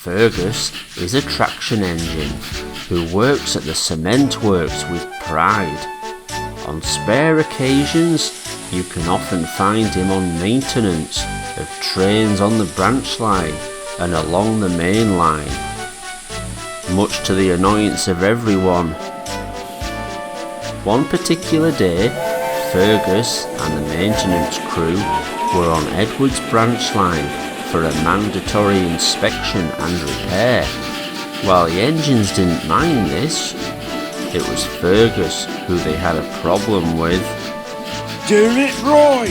Fergus is a traction engine who works at the cement works with pride. On spare occasions, you can often find him on maintenance of trains on the branch line and along the main line, much to the annoyance of everyone. One particular day, Fergus and the maintenance crew were on Edward's branch line for a mandatory inspection and repair. While the engines didn't mind this, it was Fergus who they had a problem with. Do it right!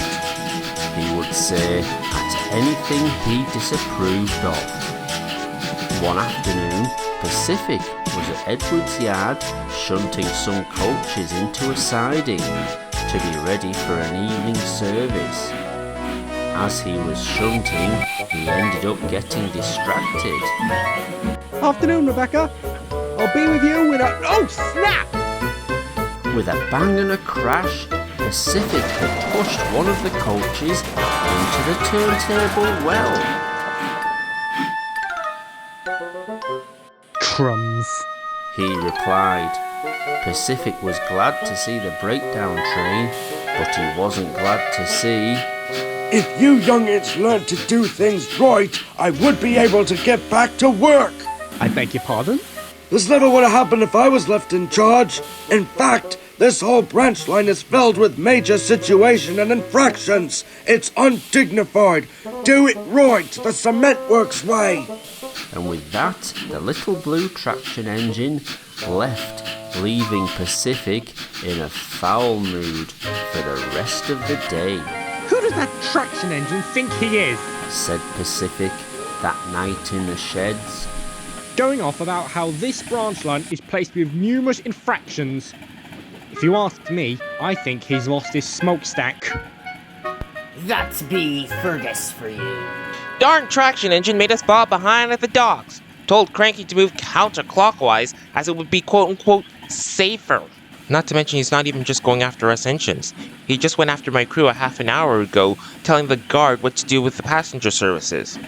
He would say at anything he disapproved of. One afternoon, Pacific was at Edward's yard shunting some coaches into a siding to be ready for an evening service. As he was shunting, he ended up getting distracted. Afternoon, Rebecca. I'll be with you in a... Oh, snap! With a bang and a crash, Pacific had pushed one of the coaches into the turntable well. Crumbs. He replied. Pacific was glad to see the breakdown train, but he wasn't glad to see... If you youngins learned to do things right, I would be able to get back to work. I beg your pardon? This never would have happened if I was left in charge. In fact, this whole branch line is filled with major situation and infractions. It's undignified. Do it right, the cement works way. And with that, the little blue traction engine left, leaving Pacific in a foul mood for the rest of the day. Who does that traction engine think he is? Said Pacific that night in the sheds. Going off about how this branch line is placed with numerous infractions. If you ask me, I think he's lost his smokestack. That's be Fergus for you. Darn traction engine made us bob behind at the docks. Told Cranky to move counterclockwise as it would be quote-unquote safer. Not to mention he's not even just going after us engines. He just went after my crew a half an hour ago, telling the guard what to do with the passenger services.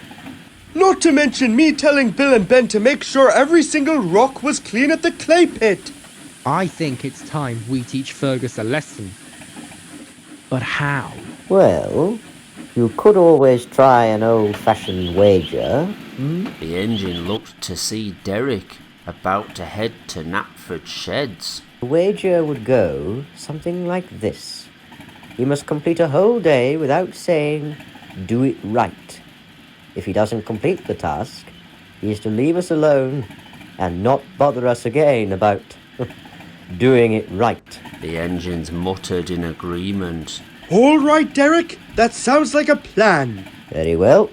Not to mention me telling Bill and Ben to make sure every single rock was clean at the clay pit. I think it's time we teach Fergus a lesson. But how? Well, you could always try an old-fashioned wager. The engine looked to see Derek about to head to Knapford Sheds. The wager would go something like this. He must complete a whole day without saying, "Do it right." If he doesn't complete the task, he is to leave us alone and not bother us again about doing it right. The engines muttered in agreement. All right, Derek. That sounds like a plan. Very well.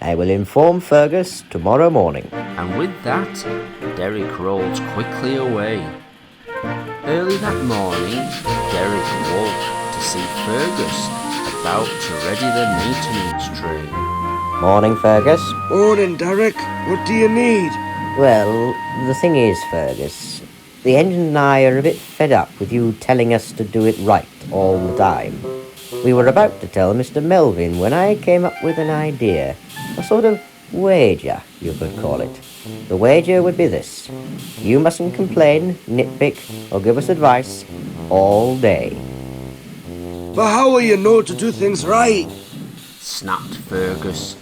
I will inform Fergus tomorrow morning. And with that, Derek rolled quickly away. Early that morning, Derek woke to see Fergus about to ready the maintenance train. Morning, Fergus. Morning, Derek. What do you need? Well, the thing is, Fergus, the engine and I are a bit fed up with you telling us to do it right all the time. We were about to tell Mr. Melvin when I came up with an idea. A sort of wager, you could call it. The wager would be this. You mustn't complain, nitpick, or give us advice all day. But how will you know to do things right? Snapped Fergus.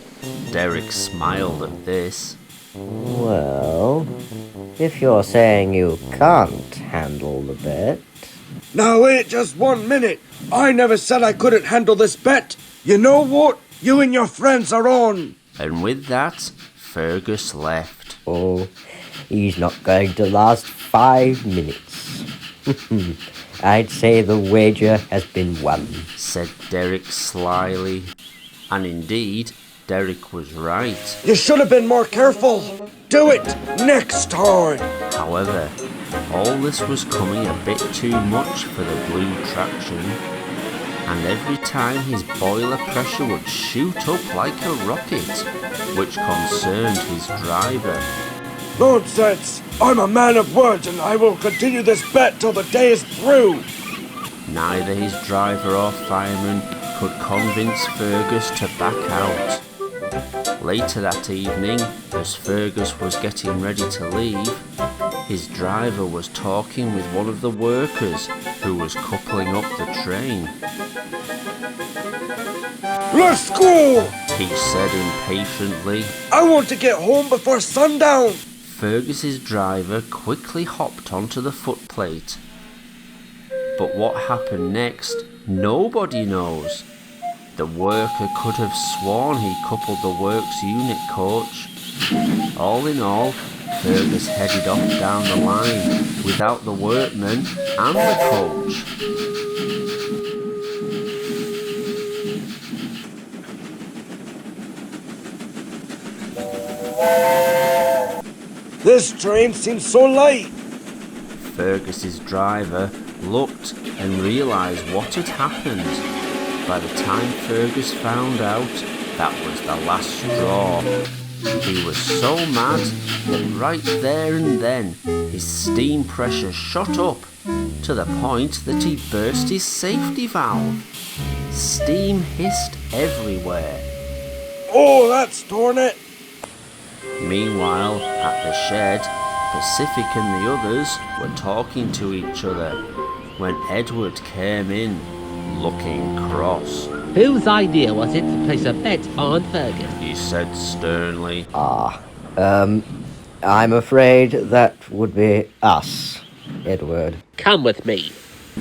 Derek smiled at this. Well, if you're saying you can't handle the bet... Now wait just 1 minute. I never said I couldn't handle this bet. You know what? You and your friends are on. And with that, Fergus left. Oh, he's not going to last 5 minutes. I'd say the wager has been won, said Derek slyly. And indeed, Derek was right. You should have been more careful. Do it next time. However, all this was coming a bit too much for the blue traction, and every time his boiler pressure would shoot up like a rocket, which concerned his driver. Nonsense! I'm a man of words and I will continue this bet till the day is through. Neither his driver or fireman could convince Fergus to back out. Later that evening, as Fergus was getting ready to leave, his driver was talking with one of the workers who was coupling up the train. Let's go! He said impatiently. I want to get home before sundown. Fergus's driver quickly hopped onto the footplate. But what happened next, nobody knows. The worker could have sworn he coupled the works unit coach. All in all, Fergus headed off down the line without the workmen and the coach. This train seems so light. Fergus's driver looked and realised what had happened. By the time Fergus found out, that was the last straw. He was so mad that right there and then his steam pressure shot up to the point that he burst his safety valve. Steam hissed everywhere. Oh, that's torn it. Meanwhile, at the shed, Pacific and the others were talking to each other when Edward came in, looking cross. Whose idea was it to place a bet on Fergus? He said sternly. I'm afraid that would be us, Edward. Come with me.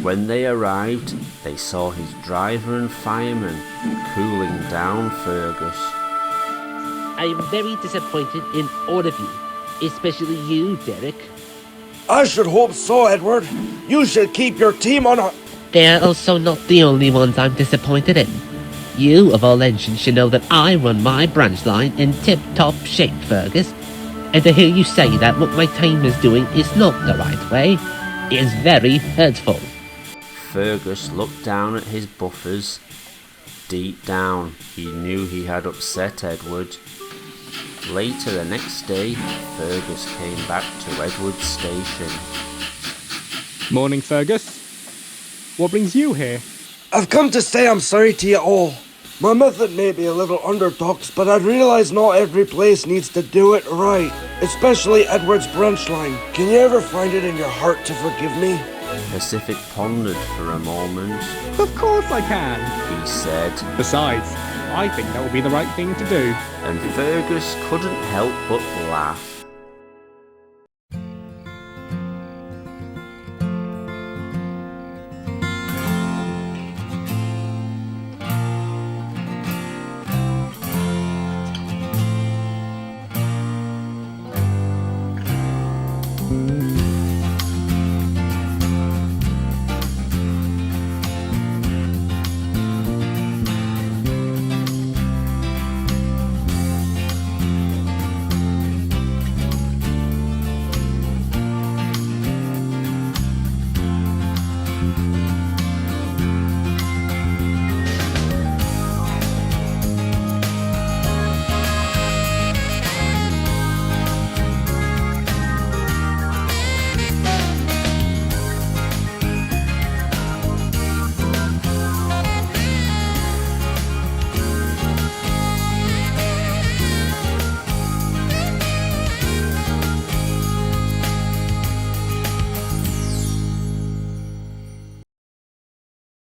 When they arrived, they saw his driver and fireman cooling down Fergus. I am very disappointed in all of you, especially you, Derek. I should hope so, Edward. You should keep your team on a... They're also not the only ones I'm disappointed in. You, of all engines, should know that I run my branch line in tip-top shape, Fergus. And to hear you say that what my team is doing is not the right way is very hurtful. Fergus looked down at his buffers. Deep down, he knew he had upset Edward. Later the next day, Fergus came back to Edward's station. Morning, Fergus. What brings you here? I've come to say I'm sorry to you all. My method may be a little unorthodox, but I realise not every place needs to do it right, especially Edward's branch line. Can you ever find it in your heart to forgive me? Pacific pondered for a moment. Of course I can. He said, Besides, I think that would be the right thing to do. and Fergus couldn't help but laugh.